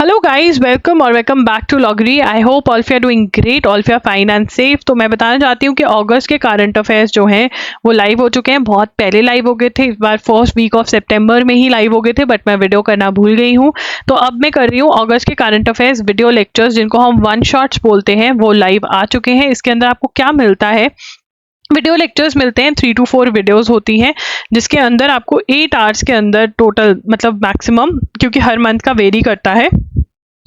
Hello guys, welcome back to लॉगरी। I hope all of you are doing great, all of you are fine and safe. तो मैं बताना चाहती हूँ कि अगस्त के करंट अफेयर्स जो हैं वो लाइव हो चुके हैं। बहुत पहले लाइव हो गए थे, इस बार फर्स्ट वीक ऑफ सितंबर में ही लाइव हो गए थे, बट मैं वीडियो करना भूल गई हूँ। तो अब मैं कर रही हूँ अगस्त के करंट अफेयर्स वीडियो लेक्चर्स, जिनको हम वन शॉट्स बोलते हैं, वो लाइव आ चुके हैं। इसके अंदर आपको क्या मिलता है, वीडियो लेक्चर्स मिलते हैं। 3 to 4 वीडियोस होती हैं, जिसके अंदर आपको 8 आवर्स के अंदर टोटल, मतलब मैक्सिमम, क्योंकि हर मंथ का वेरी करता है,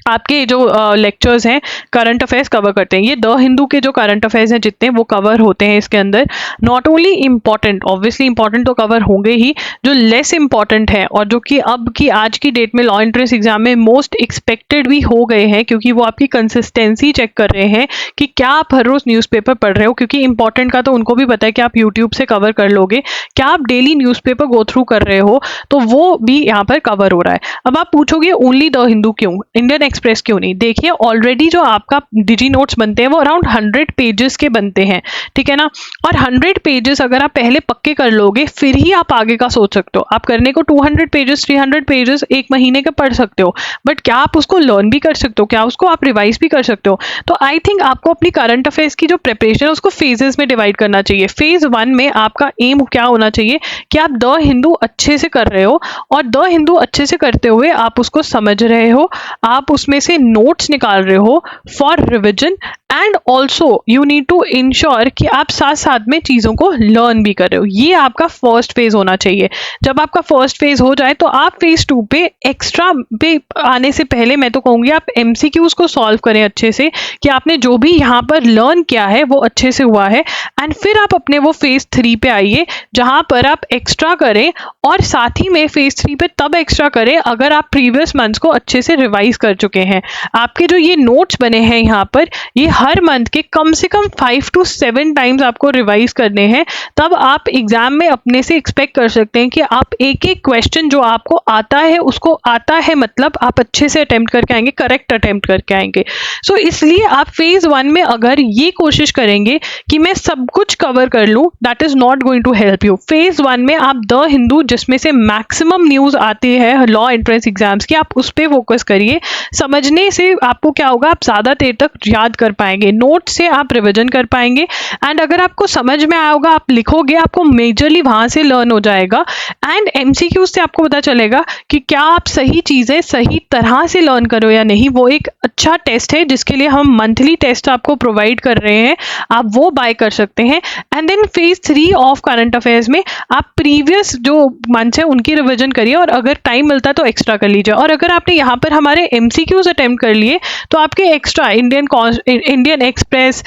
आपके जो लेक्चर्स हैं करंट अफेयर्स कवर करते हैं। ये द हिंदू के जो करंट अफेयर्स हैं जितने, वो कवर होते हैं इसके अंदर। Not only important, obviously important तो कवर होंगे ही, जो लेस इंपॉर्टेंट है और जो कि अब की आज की डेट में लॉ एंट्रेंस एग्जाम में मोस्ट एक्सपेक्टेड भी हो गए हैं, क्योंकि वो आपकी कंसिस्टेंसी चेक कर रहे हैं कि क्या आप हर रोज न्यूज़पेपर पढ़ रहे हो। क्योंकि इंपॉर्टेंट का तो उनको भी पता है कि आप यूट्यूब से कवर कर लोगे, क्या आप डेली न्यूज़पेपर गो थ्रू कर रहे हो, तो वो भी यहाँ पर कवर हो रहा है। अब आप पूछोगे ओनली द हिंदू क्यों, इंडियन एक्सप्रेस क्यों नहीं? देखिए, ऑलरेडी जो आपका डिजी नोट्स बनते हैं वो अराउंड 100 पेजेस के बनते हैं, ठीक है ना। और 100 पेजेस अगर आप पहले पक्के कर लोगे, फिर ही आप आगे का सोच सकते हो। आप करने को 200 पेजेस 300 पेजेस एक महीने के पढ़ सकते हो, बट क्या आप उसको लर्न भी कर सकते हो, क्या उसको आप रिवाइज भी कर सकते हो? तो आई थिंक आपको अपनी करंट अफेयर्स की जो प्रिपरेशन है उसको फेजेस में डिवाइड करना चाहिए। फेज 1 में आपका एम क्या होना चाहिए कि आप द हिंदू अच्छे से कर रहे हो, और द हिंदू अच्छे से करते हुए आप उसको समझ रहे हो, आप उसमें से नोट्स निकाल रहे हो for revision, and also you need to ensure कि आप साथ साथ में चीज़ों को लर्न भी कर रहे हो। ये आपका फर्स्ट फेज होना चाहिए। जब आपका फर्स्ट फेज हो जाए तो आप फेज 2 पे एक्स्ट्रा पे आने से पहले मैं तो कहूँगी आप एमसीक्यूज को सॉल्व करें अच्छे से, कि आपने जो भी यहाँ पर लर्न किया है वो अच्छे से हुआ है, एंड फिर आप अपने वो फेज 3 पे आइए, जहाँ पर आप एक्स्ट्रा करें। और साथ ही में फेज 3 पे तब एक्स्ट्रा करें अगर आप प्रीवियस मंथ्स को अच्छे से रिवाइज कर चुके हैं। आपके जो ये नोट्स बने हैं यहाँ पर, ये हर मंथ के कम से कम 5 to 7 टाइम्स आपको रिवाइज करने हैं। तब आप एग्जाम में अपने से एक्सपेक्ट कर सकते हैं कि आप एक एक क्वेश्चन जो आपको आता है उसको आता है, मतलब आप अच्छे से अटेम्प्ट करके आएंगे, करेक्ट अटेम्प्ट करके आएंगे। सो इसलिए आप फेज 1 में अगर ये कोशिश करेंगे कि मैं सब कुछ कवर कर लूँ, that is not going to help you. Phase 1 में आप द हिंदू, जिसमें से मैक्सिमम न्यूज आती है लॉ एंट्रेंस एग्जाम्स की, आप उस पर फोकस करिए। समझने से आपको क्या होगा, आप ज़्यादा देर तक याद कर पाएंगे, नोट से आप रिविजन कर पाएंगे, एंड अगर आपको समझ में आया होगा, आप लिखोगे, आपको मेजरली वहाँ से लर्न हो जाएगा। एंड एमसीक्यू से आपको पता चलेगा कि क्या आप सही चीज़ें सही तरह से लर्न करो या नहीं। वो एक अच्छा टेस्ट है जिसके लिए हम मंथली टेस्ट आपको प्रोवाइड कर रहे हैं, आप वो बाय कर सकते हैं। And then phase 3 of current affairs में आप प्रीवियस जो मंथ्स है उनकी रिविजन करिए, और अगर टाइम मिलता है तो एक्स्ट्रा कर लीजिए। और अगर आपने यहाँ पर हमारे एमसीक्यूज अटेम्प्ट कर लिए, तो आपके एक्स्ट्रा इंडियन एक्सप्रेस,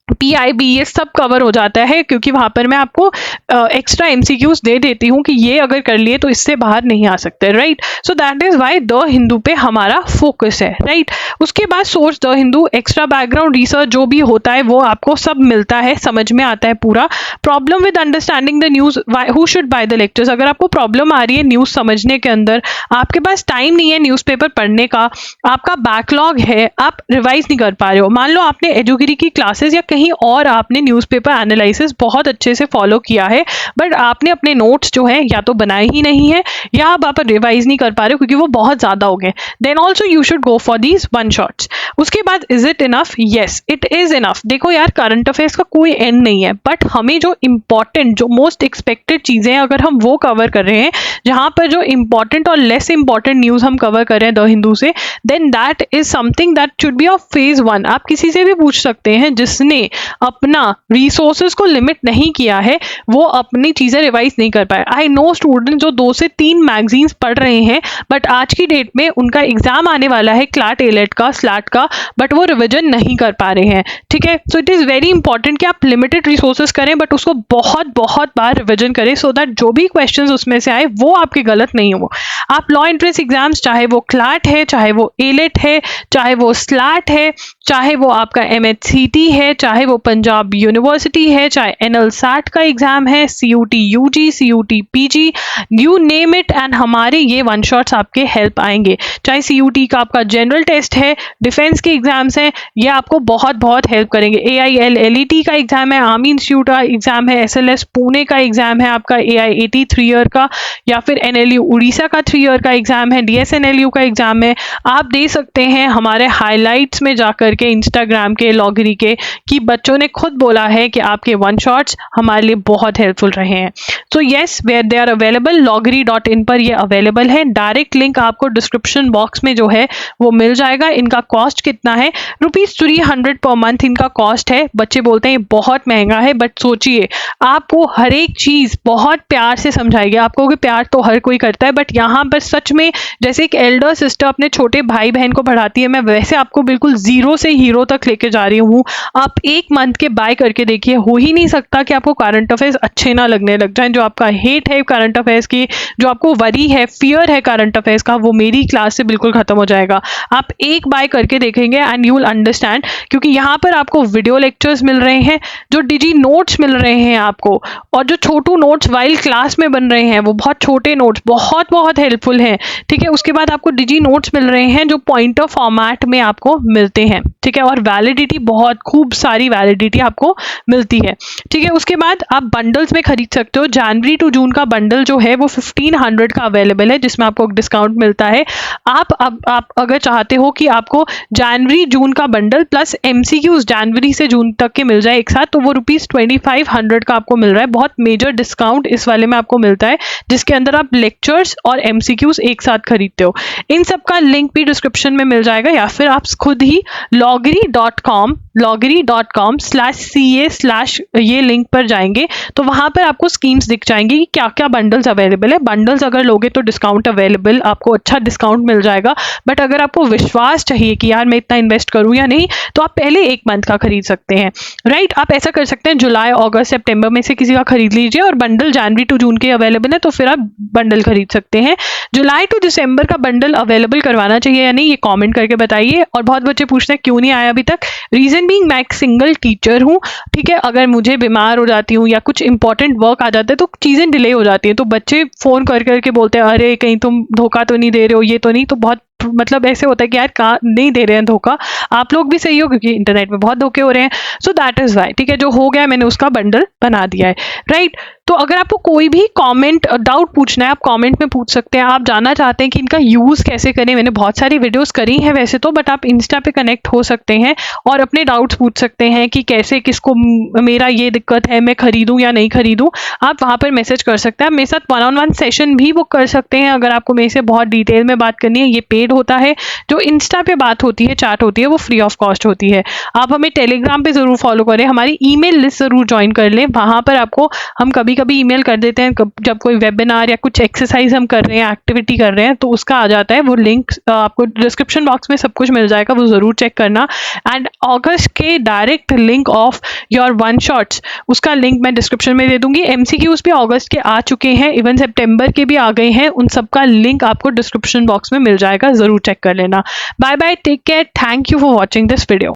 PIB, ये सब कवर हो जाता है, क्योंकि वहाँ पर मैं आपको एक्स्ट्रा एमसीक्यूज दे देती हूँ कि ये अगर कर लिए तो इससे बाहर नहीं आ सकते, right. So that is why the Hindu पे हमारा फोकस है, राइट। उसके बाद source the Hindu, extra background research जो भी होता है वो आपको सब मिलता है, समझ में आता है पूरा। Problem with understanding the news, who should by the lectures. अगर आपको प्रॉब्लम आ रही है न्यूज समझने के अंदर, आपके पास टाइम नहीं है न्यूज़पेपर पढ़ने का, आपका बैकलॉग है, आप रिवाइज नहीं कर पा रहे हो, मान लो आपने एजुगिरी की क्लासेस या कहीं और आपने न्यूज़पेपर एनालिसिस बहुत अच्छे से फॉलो किया है, बट आपने अपने नोट्स जो हैं या तो बनाए ही नहीं है, या आप रिवाइज नहीं कर पा रहे हो क्योंकि वो बहुत ज़्यादा हो गए, then also you should go for these one shots. उसके बाद is it enough? Yes, it is enough. देखो यार, करंट अफेयर्स का कोई एंड नहीं है, बट हमें जो इंपॉर्टेंट, जो मोस्ट एक्सपेक्टेड चीज़ें हैं, अगर हम वो कवर कर रहे हैं, जहाँ पर जो इंपॉर्टेंट और लेस इंपॉर्टेंट न्यूज़ हम कवर कर रहे हैं द हिंदू से, then that is something that should be of phase 1। आप किसी से भी पूछ सकते हैं जिसने अपना रिसोर्सेज को लिमिट नहीं किया है, वो अपनी चीजें रिवाइज नहीं कर पाए। आई नो स्टूडेंट जो 2 से 3 मैगजीन्स पढ़ रहे हैं, बट आज की डेट में उनका एग्जाम आने वाला है क्लैट एलेट का, स्लैट का, बट वो रिविजन नहीं कर पा रहे हैं, ठीक है। So it is very important कि आप लिमिटेड रिसोर्सेज करें, बट उसको बहुत बहुत बार रिविजन करें, सो दैट जो भी क्वेश्चंस उसमें से आए वो आपके गलत नहीं हो। आप लॉ एंट्रेंस एग्जाम्स, चाहे वो क्लैट है, चाहे वो एलेट है, चाहे वो स्लैट है, चाहे वो आपका MHCT है, चाहे वो पंजाब यूनिवर्सिटी है, चाहे NLSAT का एग्जाम है, CUT UG, CUT PG, you name it, and हमारे ये वन शॉट्स आपके हेल्प आएंगे। चाहे CUT का आपका जनरल टेस्ट है, डिफेंस के एग्जाम्स हैं, ये आपको बहुत बहुत हेल्प करेंगे। AILLET का एग्जाम है, आर्मी इंस्टीट्यूट का एग्जाम है, SLS पुणे का एग्जाम है, आपका AIAT 3 ईयर का, या फिर NLU उड़ीसा का 3 ईयर का एग्जाम है, DSNLU का एग्जाम है। आप दे सकते हैं हमारे हाईलाइट्स में जाकर के इंस्टाग्राम के, लॉगरी के, कि बच्चों ने खुद बोला है कि आपके वन शॉट्स हमारे लिए बहुत हेल्पफुल रहे हैं। So yes, where they are available, loggery.in पर ये अवेलेबल है। डायरेक्ट लिंक आपको डिस्क्रिप्शन बॉक्स में जो है वो मिल जाएगा। इनका कॉस्ट कितना है, ₹300 पर मंथ इनका कॉस्ट है। बच्चे बोलते हैं ये बहुत महंगा है, बट सोचिए आपको हर एक चीज बहुत प्यार से समझाएगी। आपको कि प्यार तो हर कोई करता है, बट यहाँ पर सच में जैसे एक एल्डर सिस्टर अपने छोटे भाई बहन को पढ़ाती है, मैं वैसे आपको बिल्कुल जीरो से हीरो तक लेके जा रही हूँ। आप एक मंथ के बाय करके देखिए, हो ही नहीं सकता कि आपको करंट अफेयर्स अच्छे ना लगने लग जाएं। जो आपका हेट है करंट अफेयर्स की, जो आपको वरी है, फियर है करंट अफेयर्स का, वो मेरी क्लास से बिल्कुल खत्म हो जाएगा। आप एक बाय करके देखेंगे एंड यू विल अंडरस्टैंड, क्योंकि यहाँ पर आपको वीडियो लेक्चर्स मिल रहे हैं, जो डिजी नोट्स मिल रहे हैं आपको, और जो छोटू नोट्स वाइल क्लास में बन रहे हैं वो बहुत छोटे नोट्स बहुत बहुत हेल्पफुल हैं। ठीक है, उसके बाद आपको डिजी नोट्स मिल रहे हैं जो पॉइंटर फॉर्मेट में आपको मिलते हैं। ठीक है, और वैलिडिटी बहुत खूब सारी वैलिडिटी आपको मिलती है। ठीक है, उसके बाद आप बंडल्स में खरीद सकते हो। जनवरी टू जून का बंडल जो है वो 1500 का अवेलेबल है, जिसमें आपको डिस्काउंट मिलता है। आप अगर चाहते हो कि आपको जनवरी जून का बंडल प्लस MCQs जनवरी से जून तक के मिल जाए एक साथ, तो वो ₹2500 का आपको मिल रहा है। बहुत मेजर डिस्काउंट इस वाले में आपको मिलता है, जिसके अंदर आप लेक्चर्स और MCQs एक साथ खरीदते हो। इन सब का लिंक भी डिस्क्रिप्शन में मिल जाएगा, या फिर आप खुद ही loggery.com/CA/ ये लिंक पर जाएंगे तो वहां पर आपको स्कीम्स दिख जाएंगी कि क्या क्या बंडल्स अवेलेबल है। बंडल्स अगर लोगे तो डिस्काउंट अवेलेबल, आपको अच्छा डिस्काउंट मिल जाएगा। बट अगर आपको विश्वास चाहिए कि यार मैं इतना इन्वेस्ट करूं या नहीं, तो आप पहले एक मंथ का खरीद सकते हैं। राइट, आप ऐसा कर सकते हैं, जुलाई, अगस्त, सितंबर में से किसी का खरीद लीजिए, और बंडल जनवरी टू जून के अवेलेबल है तो फिर आप बंडल खरीद सकते हैं। जुलाई टू दिसंबर का बंडल अवेलेबल करवाना चाहिए या नहीं, ये कमेंट करके बताइए। और बहुत बच्चे पूछते हैं क्यों नहीं आया अभी तक। रीजन बीइंग, मैं एक सिंगल टीचर हूँ। ठीक है, अगर मुझे बीमार हो जाती हूँ या कुछ इंपॉर्टेंट वर्क आ जाता है तो चीजें डिले हो जाती हैं, तो बच्चे फोन कर करके बोलते हैं अरे कहीं तुम धोखा तो नहीं दे रहे हो, ये तो नहीं। तो बहुत मतलब ऐसे होता है कि यार कहाँ नहीं दे रहे हैं धोखा, आप लोग भी सही हो, क्योंकि इंटरनेट में बहुत धोखे हो रहे हैं। So that is why. ठीक है, जो हो गया मैंने उसका बंडल बना दिया है। राइट, तो अगर आपको कोई भी कमेंट डाउट पूछना है, आप कमेंट में पूछ सकते हैं। आप जानना चाहते हैं कि इनका यूज़ कैसे करें, मैंने बहुत सारी वीडियोस करी हैं वैसे तो, बट आप इंस्टा पे कनेक्ट हो सकते हैं और अपने डाउट्स पूछ सकते हैं कि कैसे, किसको मेरा ये दिक्कत है, मैं खरीदूं या नहीं खरीदूं। आप वहाँ पर मैसेज कर सकते हैं। मेरे साथ 1-on-1 सेशन भी बुक कर सकते हैं अगर आपको मेरे से बहुत डिटेल में बात करनी है। ये पेड होता है। जो इंस्टा पे बात होती है, चैट होती है, वो फ्री ऑफ कॉस्ट होती है। आप हमें टेलीग्राम पे ज़रूर फॉलो करें, हमारी ईमेल लिस्ट ज़रूर ज्वाइन कर लें। वहाँ पर आपको हम कभी कभी ईमेल कर देते हैं, जब कोई वेबिनार या कुछ एक्सरसाइज हम कर रहे हैं, एक्टिविटी कर रहे हैं, तो उसका आ जाता है। वो लिंक आपको डिस्क्रिप्शन बॉक्स में सब कुछ मिल जाएगा, वो ज़रूर चेक करना। एंड अगस्त के direct link of your one shots, उसका लिंक मैं डिस्क्रिप्शन में दे दूंगी। MCQs भी अगस्त के आ चुके हैं, इवन सितंबर के भी आ गए हैं, उन सब का लिंक आपको डिस्क्रिप्शन बॉक्स में मिल जाएगा, ज़रूर चेक कर लेना। Bye bye, take care, thank you for watching this video.